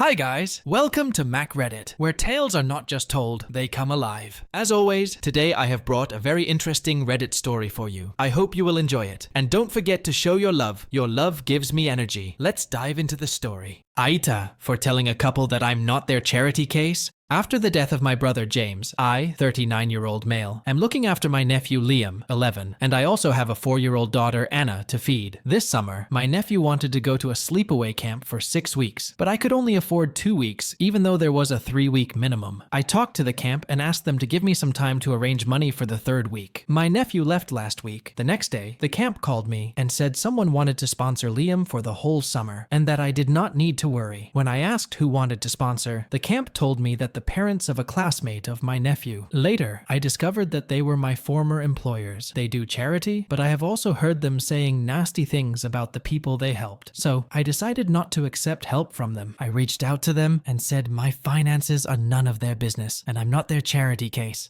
Hi guys, welcome to MacReddit, where tales are not just told, they come alive. As always, today I have brought a very interesting Reddit story for you. I hope you will enjoy it. And don't forget to show your love. Your love gives me energy. Let's dive into the story. AITA, for telling a couple that I'm not their charity case. After the death of my brother James, I, 39-year-old male, am looking after my nephew Liam, 11, and I also have a 4-year-old daughter Anna to feed. This summer, my nephew wanted to go to a sleepaway camp for 6 weeks, but I could only afford 2 weeks, even though there was a 3-week minimum. I talked to the camp and asked them to give me some time to arrange money for the 3rd week. My nephew left last week. The next day, the camp called me and said someone wanted to sponsor Liam for the whole summer, and that I did not need to worry. When I asked who wanted to sponsor, the camp told me that the parents of a classmate of my nephew. Later, I discovered that they were my former employers. They do charity, but I have also heard them saying nasty things about the people they helped. So I decided not to accept help from them. I reached out to them and said my finances are none of their business, and I'm not their charity case.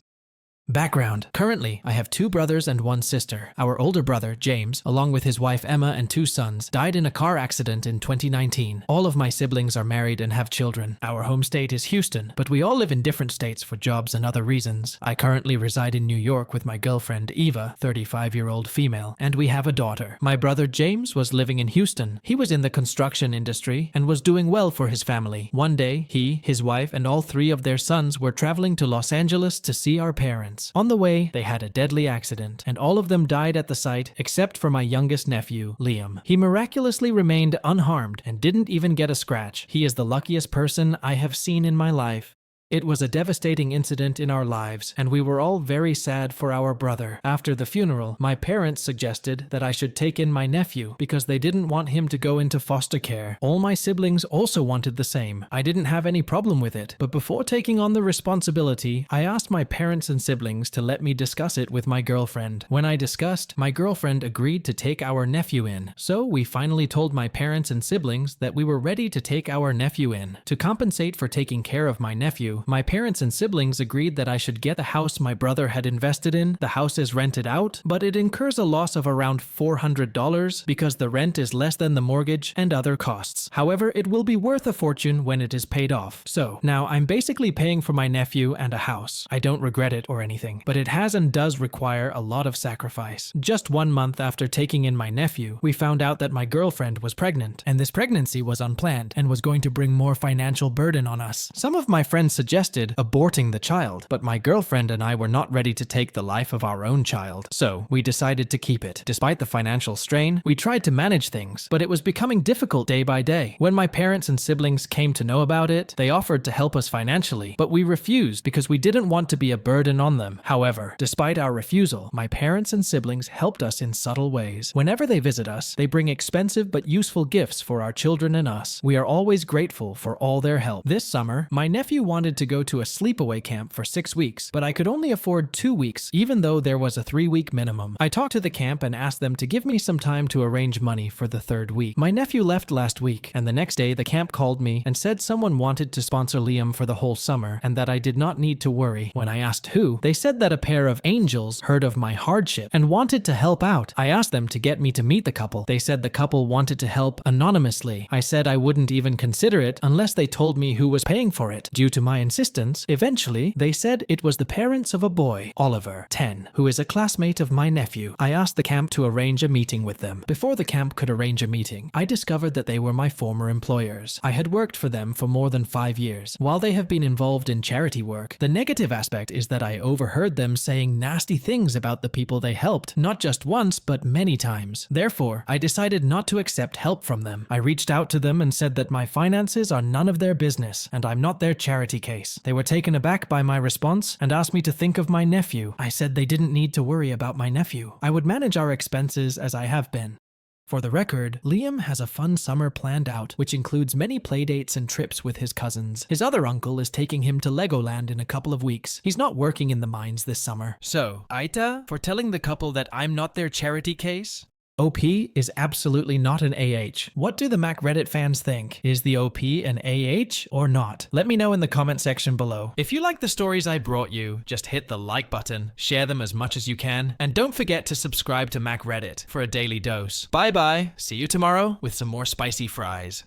Background. Currently, I have 2 brothers and 1 sister. Our older brother, James, along with his wife Emma and 2 sons, died in a car accident in 2019. All of my siblings are married and have children. Our home state is Houston, but we all live in different states for jobs and other reasons. I currently reside in New York with my girlfriend Eva, 35-year-old female, and we have a daughter. My brother James was living in Houston. He was in the construction industry and was doing well for his family. One day, he, his wife, and all 3 of their sons were traveling to Los Angeles to see our parents. On the way, they had a deadly accident, and all of them died at the site except for my youngest nephew, Liam. He miraculously remained unharmed and didn't even get a scratch. He is the luckiest person I have seen in my life. It was a devastating incident in our lives, and we were all very sad for our brother. After the funeral, my parents suggested that I should take in my nephew because they didn't want him to go into foster care. All my siblings also wanted the same. I didn't have any problem with it, but before taking on the responsibility, I asked my parents and siblings to let me discuss it with my girlfriend. When I discussed, my girlfriend agreed to take our nephew in. So we finally told my parents and siblings that we were ready to take our nephew in. To compensate for taking care of my nephew, my parents and siblings agreed that I should get the house my brother had invested in. The house is rented out, but it incurs a loss of around $400 because the rent is less than the mortgage and other costs. However, it will be worth a fortune when it is paid off. So, now I'm basically paying for my nephew and a house. I don't regret it or anything, but it has and does require a lot of sacrifice. Just 1 month after taking in my nephew, we found out that my girlfriend was pregnant, and this pregnancy was unplanned and was going to bring more financial burden on us. Some of my friends suggested aborting the child, but my girlfriend and I were not ready to take the life of our own child, so we decided to keep it. Despite the financial strain, we tried to manage things, but it was becoming difficult day by day. When my parents and siblings came to know about it, they offered to help us financially, but we refused because we didn't want to be a burden on them. However, despite our refusal, my parents and siblings helped us in subtle ways. Whenever they visit us, they bring expensive but useful gifts for our children and us. We are always grateful for all their help. This summer, my nephew wanted to go to a sleepaway camp for 6 weeks, but I could only afford 2 weeks, even though there was a 3-week minimum. I talked to the camp and asked them to give me some time to arrange money for the 3rd week. My nephew left last week, and the next day the camp called me and said someone wanted to sponsor Liam for the whole summer, and that I did not need to worry. When I asked who, they said that a pair of angels heard of my hardship and wanted to help out. I asked them to get me to meet the couple. They said the couple wanted to help anonymously. I said I wouldn't even consider it unless they told me who was paying for it. Due to my insistence, eventually, they said it was the parents of a boy, Oliver, 10, who is a classmate of my nephew. I asked the camp to arrange a meeting with them. Before the camp could arrange a meeting, I discovered that they were my former employers. I had worked for them for more than 5 years. While they have been involved in charity work, the negative aspect is that I overheard them saying nasty things about the people they helped, not just once, but many times. Therefore, I decided not to accept help from them. I reached out to them and said that my finances are none of their business, and I'm not their charity case. They were taken aback by my response and asked me to think of my nephew. I said they didn't need to worry about my nephew. I would manage our expenses as I have been. For the record, Liam has a fun summer planned out, which includes many playdates and trips with his cousins. His other uncle is taking him to Legoland in a couple of weeks. He's not working in the mines this summer. So, AITA, for telling the couple that I'm not their charity case? OP is absolutely not an AH. What do the MacReddit fans think? Is the OP an AH or not? Let me know in the comment section below. If you like the stories I brought you, just hit the like button, share them as much as you can, and don't forget to subscribe to MacReddit for a daily dose. Bye bye, see you tomorrow with some more spicy fries.